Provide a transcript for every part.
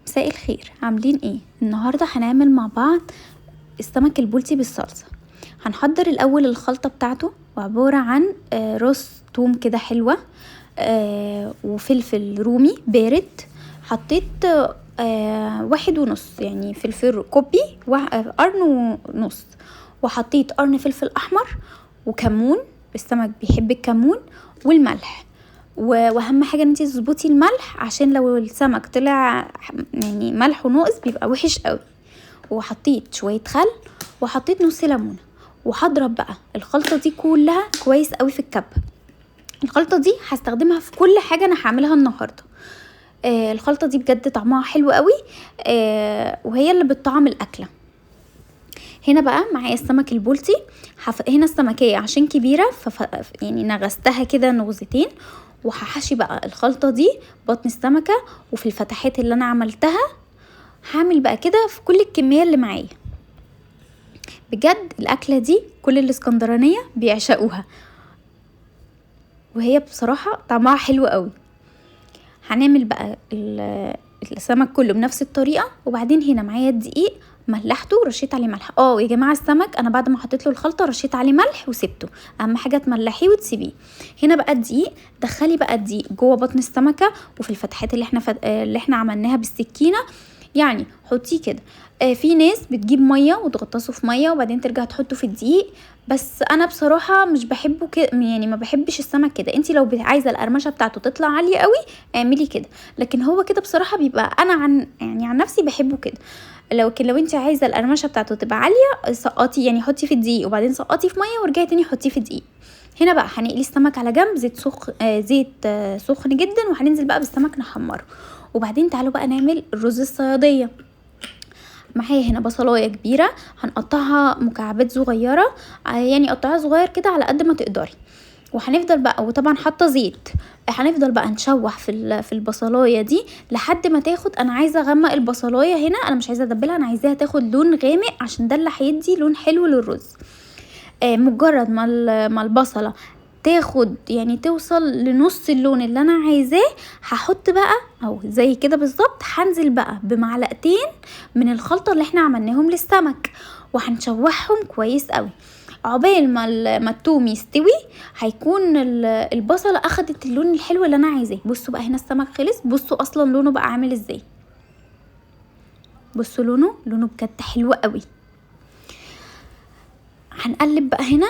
مساء الخير، عاملين ايه؟ النهارده هنعمل مع بعض السمك البلطي بالصلصه. هنحضر الاول الخلطه بتاعته، وعباره عن رز توم كده حلوه، وفلفل رومي بارد. حطيت 1.5 يعني فلفل كوبي، قرن ونص. وحطيت قرن فلفل احمر وكمون، السمك بيحب الكمون، والملح. واهم حاجه ان انتي تظبطي الملح، عشان لو السمك طلع يعني ملح وناقص بيبقى وحش قوي. وحطيت شويه خل، وحطيت نص ليمونه، وهضرب بقى الخلطه دي كلها كويس قوي في الكبه. الخلطه دي هستخدمها في كل حاجه انا هعملها النهارده. الخلطه دي بجد طعمها حلو قوي، وهي اللي بتطعم الاكله. هنا بقى معايا السمك البلطي. هنا السمكيه عشان كبيره يعني نغستها كده نغزتين، وهحشي بقى الخلطه دي بطن السمكه وفي الفتحات اللي انا عملتها. هعمل بقى كده في كل الكميه اللي معايا. بجد الاكله دي كل الاسكندرانيه بيعشقوها، وهي بصراحه طعمها حلو قوي. هنعمل بقى السمك كله بنفس الطريقه. وبعدين هنا معايا الدقيق، ملحته ورشيت عليه ملح. يا جماعه السمك انا بعد ما حطيت له الخلطه رشيت عليه ملح وسبته. اهم حاجه تملحيه وتسيبيه. هنا بقى الدقيق، دخلي بقى الدقيق جوه بطن السمكه وفي الفتحات اللي احنا عملناها بالسكينه. يعني حطيه كده. في ناس بتجيب ميه وتغطسه في ميه وبعدين ترجع تحطه في الدقيق، بس انا بصراحه مش بحبه كده، يعني ما بحبش السمك كده. انتي لو عايزه القرمشه بتاعته تطلع عاليه قوي اعملي كده، لكن هو كده بصراحه بيبقى انا عن نفسي بحبه كده. لو انت عايزه القرمشه بتاعته تبقى عاليه سقطي، يعني حطي في الدقيق وبعدين سقطي في ميه ورجعي تاني حطيه في الدقيق. هنا بقى هنقلي السمك على جنب، زيت سخن جدا، وهننزل بقى بالسمك نحمره. وبعدين تعالوا بقى نعمل الرز الصياديه. معايا هنا بصلايه كبيره، هنقطعها مكعبات صغيره، يعني قطعها صغير كده على قد ما تقدري. وهنفضل بقى، وطبعا حاطه زيت، هنفضل بقى نشوح في البصلايه دي لحد ما تاخد. انا عايزه اغمق البصلايه هنا، انا مش عايزه ادبلها، انا عايزاها تاخد لون غامق عشان ده اللي هيدي لون حلو للرز. مجرد ما البصله تاخد يعني توصل لنص اللون اللي انا عايزاه، هحط بقى او زي كده بالظبط، هنزل بقى بمعلقتين من الخلطه اللي احنا عملناهم للسمك، وهنشوحهم كويس قوي. عقبال ما التوم يستوي هيكون البصله اخدت اللون الحلو اللي انا عايزاه. بصوا بقى هنا السمك خلص، بصوا اصلا لونه بقى عامل ازاي. بصوا لونه بجد حلو قوي. هنقلب بقى هنا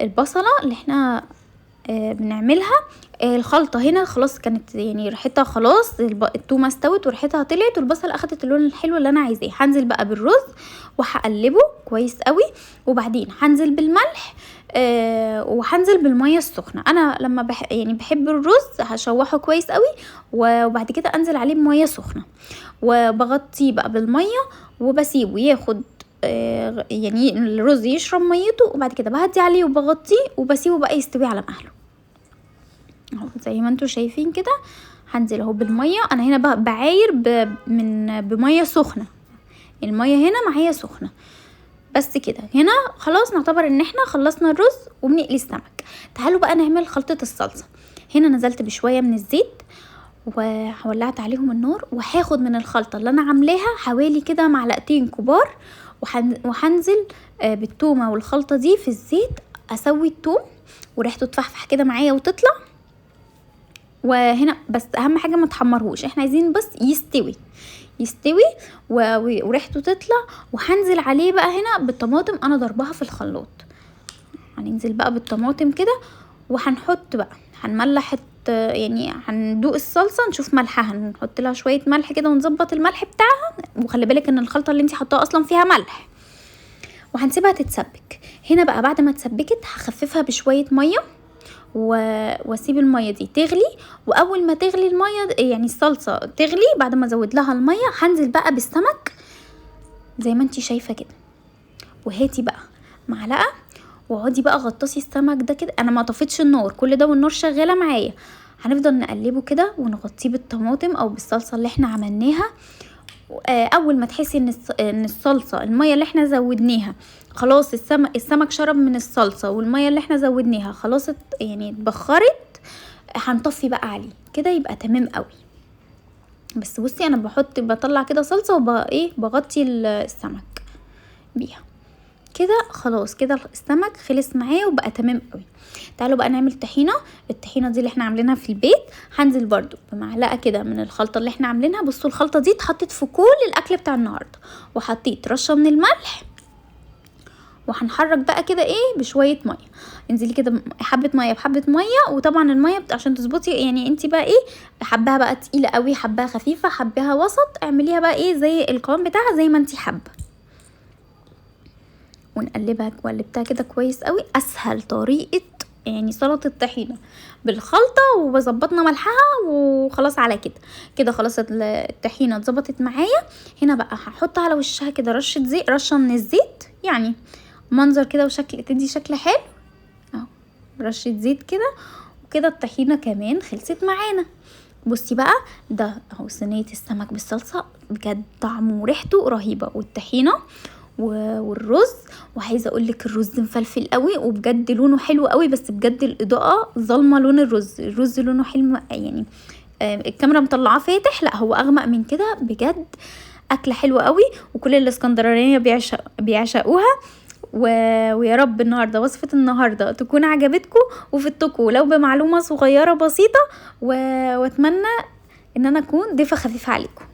البصله اللي احنا بنعملها. الخلطه هنا خلاص كانت يعني ريحتها خلاص، التومه استوت وريحتها طلعت والبصل اخدت اللون الحلو اللي انا عايزاه. هنزل بقى بالرز وهقلبه كويس قوي، وبعدين هنزل بالملح، وهنزل بالميه السخنه. انا لما يعني بحب الرز هشوحه كويس قوي، وبعد كده انزل عليه بميه سخنه، وبغطيه بقى بالميه وبسيبه ياخد يعني الرز يشرب ميته، وبعد كده بهدي عليه وبغطيه وبسيبه بقى يستوي على مهله. اهو زي ما انتوا شايفين كده. هنزل اهو بالميه، انا هنا بقى بعاير بميه سخنه، الميه هنا معايا سخنه. بس كده هنا خلاص نعتبر ان احنا خلصنا الرز وبنقلي السمك. تعالوا بقى نعمل خلطه الصلصه. هنا نزلت بشويه من الزيت وولعت عليهم النار، وهاخد من الخلطه اللي انا عاملاها حوالي كده معلقتين كبار، وهنزل بالتومه والخلطه دي في الزيت. اسوي التوم وريحته تفحفح كده معايا وتطلع. وهنا بس اهم حاجه ما تحمرهوش، احنا عايزين بس يستوي وريحته تطلع. وهنزل عليه بقى هنا بالطماطم انا ضربها في الخلاط. هننزل بقى بالطماطم كده، وهنحط بقى هنملح يعني هندوق الصلصه نشوف ملحها، هنحط لها شويه ملح كده ونظبط الملح بتاعها. وخلي بالك ان الخلطه اللي انت حطاها اصلا فيها ملح. وهنسيبها تتسبك. هنا بقى بعد ما اتسبكت هخففها بشويه ميه، واسيب الميه دي تغلي. واول ما تغلي الميه يعني الصلصه تغلي، بعد ما ازود لها الميه هنزل بقى بالسمك زي ما انتي شايفه كده. وهاتي بقى معلقه واقعدي بقى غطسي السمك ده كده. انا ما طفيتش النار كل ده والنار شغاله معايا. هنفضل نقلبه كده ونغطيه بالطماطم او بالصلصه اللي احنا عملناها. اول ما تحسي ان الصلصه الميه اللي احنا زودناها خلاص، السمك شرب من الصلصه والميه اللي احنا زودناها خلاص يعني اتبخرت، هنطفي بقى عليه كده يبقى تمام قوي. بس بصي انا بطلع كده صلصه بغطي السمك بيها كده. خلاص كده السمك خلص معايا وبقى تمام قوي. تعالوا بقى نعمل طحينه. الطحينه دي اللي احنا عاملينها في البيت، هنزل برضو بمعلقه كده من الخلطه اللي احنا عاملينها. بصوا الخلطه دي اتحطت في كل الاكل بتاع النهارده، وحطيت رشه من الملح، وهنحرك بقى كده بشويه ميه. انزلي كده حبه ميه بحبه ميه، وطبعا الميه عشان تظبطي يعني انت بقى حباها بقى تقيله قوي، حباها خفيفه، حباها وسط، اعمليها بقى زي القوام بتاعها زي ما انت حابه. ونقلبها وقلبتها كده كويس قوي. اسهل طريقه يعني سلطه الطحينه بالخلطه، وظبطنا ملحها وخلاص. على كده كده خلاص الطحينه اتظبطت معايا. هنا بقى هحط على وشها كده رشه زيت، رشه من الزيت يعني منظر كده وشكل، تدي شكل حلو اهو، رشه زيت كده. وكده الطحينه كمان خلصت معانا. بصي بقى ده اهو صينيه السمك بالصلصه، بجد طعمه وريحته رهيبه، والطحينه والرز. وعايزه اقول لك الرز مفلفل قوي، وبجد لونه حلو قوي، بس بجد الاضاءه ظلمه لون الرز لونه حلو يعني. الكاميرا مطلعاه فاتح، لا هو اغمق من كده. بجد اكله حلوه قوي، وكل الاسكندرانيه بيعشقوها. ويا رب النهارده وصفه النهارده تكون عجبتكم وفدتكم ولو بمعلومه صغيره بسيطه، واتمنى ان انا اكون ضيفه خفيفه عليكم.